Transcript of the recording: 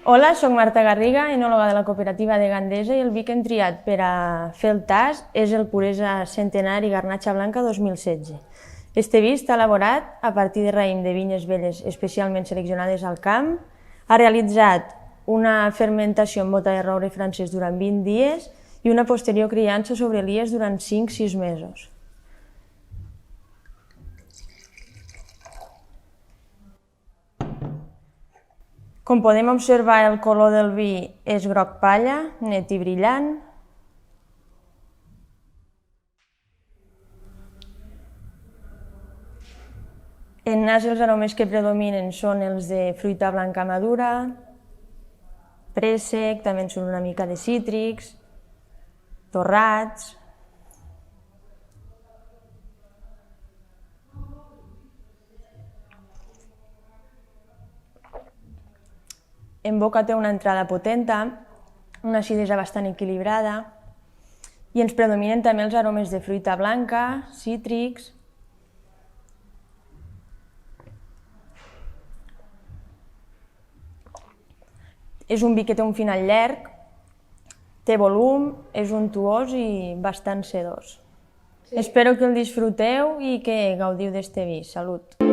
Hola, soc Marta Garriga, enòloga de la cooperativa de Gandesa, i el vi que hem triat per a fer el tast és el Puresa Centenari Garnatxa Blanca 2016. Este vi està elaborat a partir de raïm de vinyes velles especialment seleccionades al camp, ha realitzat una fermentació en bota de roure francès durant 20 dies i una posterior criança sobre elies durant 5-6 mesos. Com podem observar, el color del vi és groc palla, net i brillant. En nas els aromes que predominen són els de fruita blanca madura, préssec, també en surt una mica de cítrics, torrats. En boca té una entrada potenta, una acidesa bastant equilibrada i ens predominen també els aromes de fruita blanca, cítrics. És un vi que té un final llarg, té volum, és untuós i bastant sedós. Espero que el disfruteu i que gaudiu d'este vi. Salut!